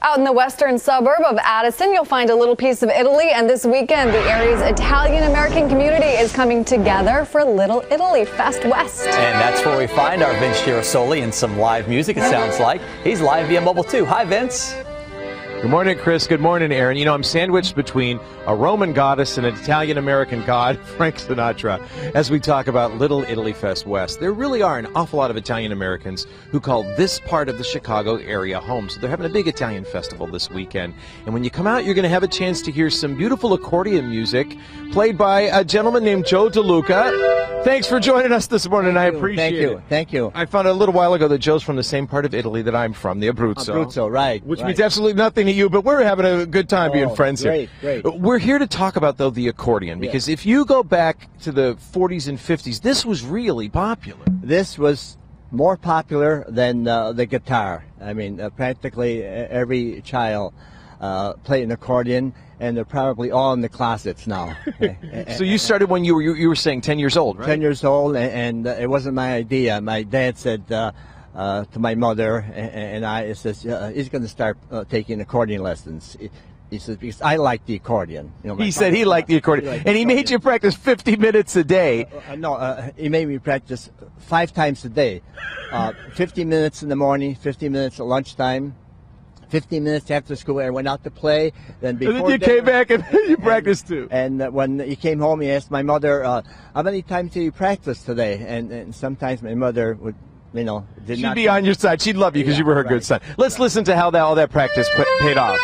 Out in the western suburb of Addison, you'll find a little piece of Italy, and this weekend, the area's Italian-American community is coming together for Little Italy Fest West. And that's where we find our Vince Girasoli and some live music, it sounds like. He's live via mobile, too. Hi, Vince. Good morning, Chris. Good morning, Aaron. You know, I'm sandwiched between a Roman goddess and an Italian-American god, Frank Sinatra, as we talk about Little Italy Fest West. There really are an awful lot of Italian-Americans who call this part of the Chicago area home. So they're having a big Italian festival this weekend. And when you come out, you're going to have a chance to hear some beautiful accordion music played by a gentleman named Joe DeLuca. Thanks for joining us this morning. I appreciate it. Thank you. I found out a little while ago that Joe's from the same part of Italy that I'm from, the Abruzzo. Abruzzo, right. Which means absolutely nothing to you, but we're having a good time being friends here. Great. We're here to talk about, though, the accordion, because if you go back to the 40s and 50s, this was really popular. This was more popular than the guitar. I mean, practically every child played an accordion, and they're probably all in the closets now. So you started when you were saying 10 years old, right? 10 years old, and it wasn't my idea. My dad said to my mother and I, he says, he's going to start taking accordion lessons. He says, because I like the accordion. You know, he said he liked the accordion. And he made you practice 50 minutes a day. No, he made me practice 5 times a day. 50 minutes in the morning, 50 minutes at lunchtime, 15 minutes after school. I went out to play. Then before and then you came back and you practiced too. And when he came home, he asked my mother, how many times did you practice today? And sometimes my mother would, you know, she'd be on your side. She'd love you because you were her good son. Let's listen to how all that practice paid off.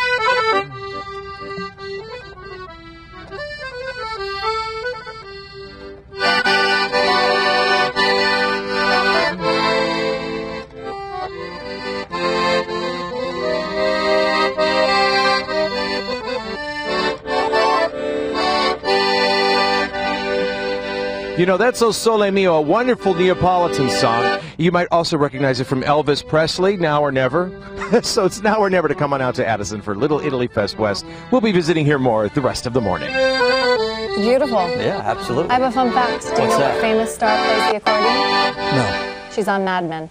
You know, that's O Sole Mio, a wonderful Neapolitan song. You might also recognize it from Elvis Presley, Now or Never. So it's now or never to come on out to Addison for Little Italy Fest West. We'll be visiting here more the rest of the morning. Beautiful. Yeah, absolutely. I have a fun fact. Do you know what famous star plays the accordion? No. She's on Mad Men.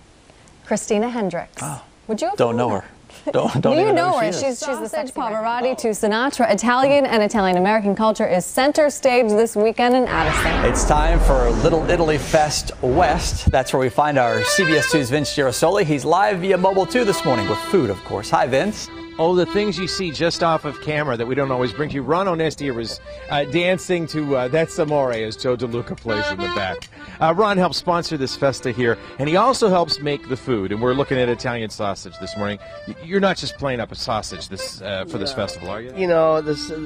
Christina Hendricks. Oh. Would you have Don't know her. Don't you even know her. She She's the sexy Pavarotti to Sinatra. Italian and Italian-American culture is center stage this weekend in Addison. It's time for Little Italy Fest West. That's where we find our CBS 2's Vince Girasoli. He's live via mobile, too, this morning with food, of course. Hi, Vince. Oh, the things you see just off of camera that we don't always bring to you. Ron Onesti was dancing to That's Amore as Joe DeLuca plays in the back. Ron helps sponsor this festa here, and he also helps make the food. And we're looking at Italian sausage this morning. You're not just playing up a sausage for this festival, are you? You know,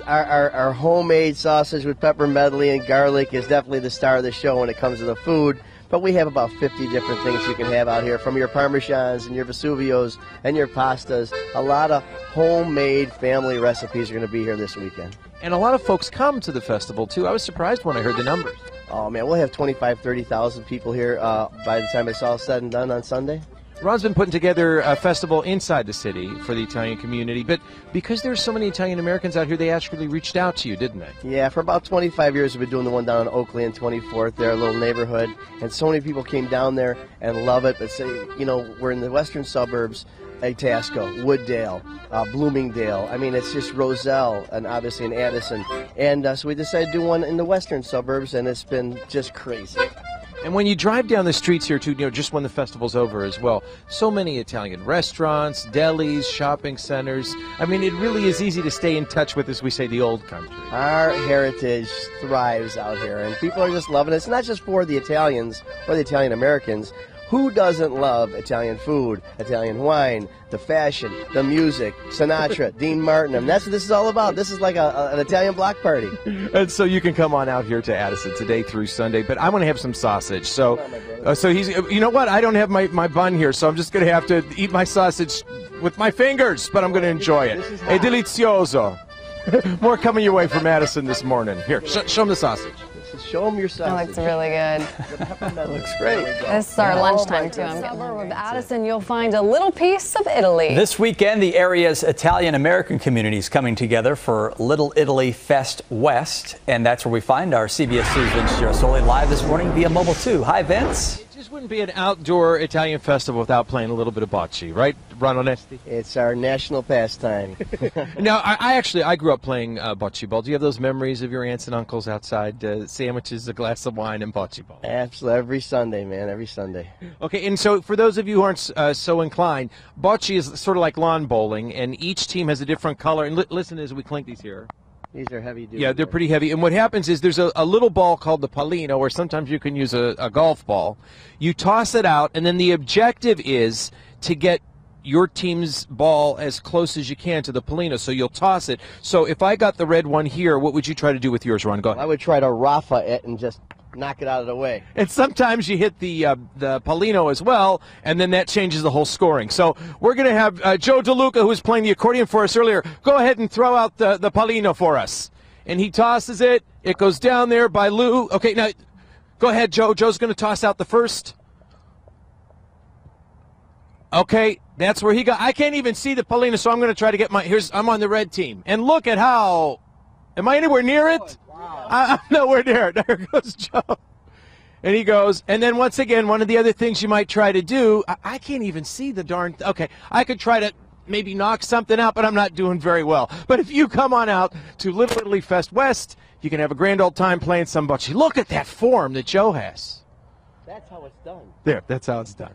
our homemade sausage with pepper medley and garlic is definitely the star of the show when it comes to the food. But we have about 50 different things you can have out here, from your Parmesans and your Vesuvios and your pastas. A lot of homemade family recipes are going to be here this weekend. And a lot of folks come to the festival, too. I was surprised when I heard the numbers. Oh, man, we'll have 30,000 people here by the time it's all said and done on Sunday. Ron's been putting together a festival inside the city for the Italian community, but because there's so many Italian Americans out here, they actually reached out to you, didn't they? Yeah, for about 25 years we've been doing the one down on Oakley and 24th, their little neighborhood, and so many people came down there and love it. But say, you know, we're in the western suburbs, Itasca, Wooddale, Bloomingdale. I mean, it's just Roselle, and obviously in Addison. And so we decided to do one in the western suburbs, and it's been just crazy. And when you drive down the streets here, too, you know, just when the festival's over as well, so many Italian restaurants, delis, shopping centers. I mean, it really is easy to stay in touch with, as we say, the old country. Our heritage thrives out here, and people are just loving it. It's not just for the Italians or the Italian Americans. Who doesn't love Italian food, Italian wine, the fashion, the music, Sinatra, Dean Martin? And that's what this is all about. This is like an Italian block party. And so you can come on out here to Addison today through Sunday. But I want to have some sausage. So he's, you know what? I don't have my bun here, so I'm just going to have to eat my sausage with my fingers. But I'm going to enjoy it. È delizioso. More coming your way from Addison this morning. Here, show them the sausage. Show them your sausage. That looks really good. That looks great. This is our lunchtime, too. I'm getting suburb of Addison, you'll find a little piece of Italy. This weekend, the area's Italian-American community is coming together for Little Italy Fest West, and that's where we find our CBS 2's Vince Girasoli live this morning via mobile, too. Hi, Vince. Just wouldn't be an outdoor Italian festival without playing a little bit of bocce, right, Ron Onesti? It's our national pastime. Now, I grew up playing bocce ball. Do you have those memories of your aunts and uncles outside, sandwiches, a glass of wine, and bocce ball? Absolutely, every Sunday, man, every Sunday. Okay, and so for those of you who aren't so inclined, bocce is sort of like lawn bowling, and each team has a different color. And listen as we clink these here. These are heavy duty. Yeah, they're pretty heavy. And what happens is there's a little ball called the pallino, or sometimes you can use a golf ball. You toss it out, and then the objective is to get your team's ball as close as you can to the pallino. So you'll toss it. So if I got the red one here, what would you try to do with yours, Ron? Go ahead. I would try to rafa it and just knock it out of the way. And sometimes you hit the pallino as well, and then that changes the whole scoring. So we're going to have Joe DeLuca, who was playing the accordion for us earlier, go ahead and throw out the pallino for us. And he tosses it. It goes down there by Lou. Okay, now go ahead, Joe. Joe's going to toss out the first. Okay, that's where he got. I can't even see the pallino, so I'm going to try to get my. I'm on the red team. And look at how. Am I anywhere near it? I'm nowhere near it. There goes Joe. And he goes, and then once again, one of the other things you might try to do, I can't even see the darn, okay, I could try to maybe knock something out, but I'm not doing very well. But if you come on out to Little Italy Fest West, you can have a grand old time playing some bocce. Look at that form that Joe has. That's how it's done. There, that's how it's done.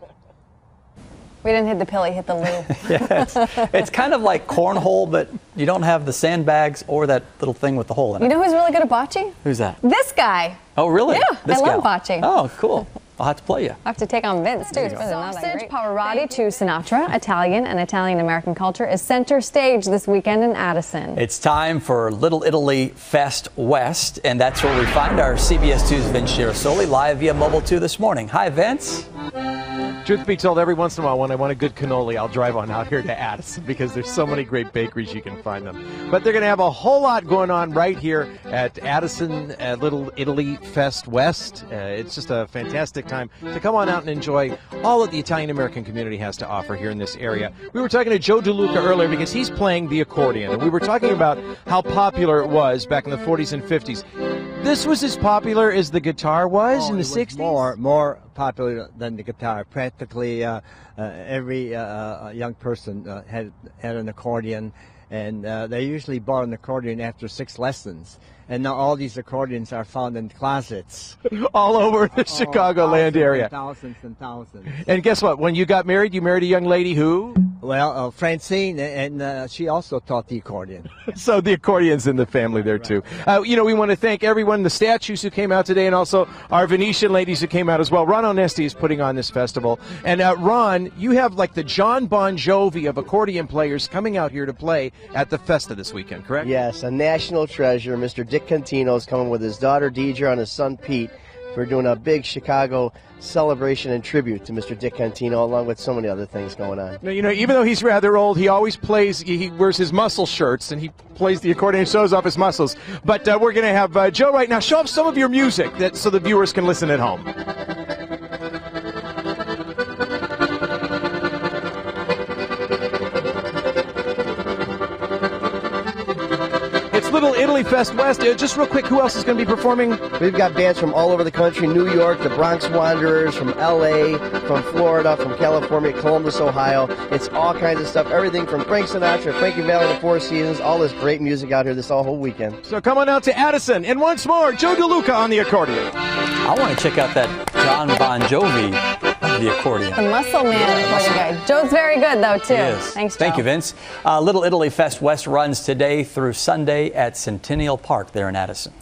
We didn't hit the pill, he hit the loo. Yeah, it's kind of like cornhole, but you don't have the sandbags or that little thing with the hole in it. You know who's really good at bocce? Who's that? This guy. Oh, really? Yeah, This I love gal. bocce. Oh, cool. I'll have to play you. I have to take on Vince, too. It's really not that great. Pavarotti to Sinatra, Italian and Italian-American culture is center stage this weekend in Addison. It's time for Little Italy Fest West, and that's where we find our CBS 2's Vince Girasoli live via Mobile 2 this morning. Hi, Vince. Truth be told, every once in a while when I want a good cannoli, I'll drive on out here to Addison because there's so many great bakeries you can find them. But they're going to have a whole lot going on right here at Addison Little Italy Fest West. It's just a fantastic time to come on out and enjoy all that the Italian-American community has to offer here in this area. We were talking to Joe DeLuca earlier because he's playing the accordion, and we were talking about how popular it was back in the 40s and 50s. This was as popular as the guitar was in the 60s? More popular than the guitar. Practically every young person had an accordion, and they usually bought an accordion after 6 lessons. And now all these accordions are found in closets. All over the Chicagoland area. Thousands and thousands. And guess what? When you got married, you married a young lady who? Well, Francine, and she also taught the accordion. So the accordion's in the family there, too. You know, we want to thank everyone, the statues who came out today, and also our Venetian ladies who came out as well. Ron Onesti is putting on this festival. And Ron, you have like the John Bon Jovi of accordion players coming out here to play at the Festa this weekend, correct? Yes, a national treasure. Mr. Dick Contino is coming with his daughter Deidre and his son Pete. We're doing a big Chicago celebration and tribute to Mr. Dick Contino, along with so many other things going on. Now, you know, even though he's rather old, he always plays, he wears his muscle shirts, and he plays the accordion and shows off his muscles. But we're going to have Joe right now show off some of your music so the viewers can listen at home. It's Little Italy Fest West. Just real quick, who else is going to be performing? We've got bands from all over the country: New York, the Bronx Wanderers, from L.A., from Florida, from California, Columbus, Ohio. It's all kinds of stuff. Everything from Frank Sinatra, Frankie Valli, the Four Seasons, all this great music out here this whole weekend. So come on out to Addison. And once more, Joe DeLuca on the accordion. I want to check out that John Bon Jovi of the accordion. The muscle man accordion guy. Joe's very good, though, too. He is. Thanks, Joe. Thank you, Vince. Little Italy Fest West runs today through Sunday at Centennial Park there in Addison.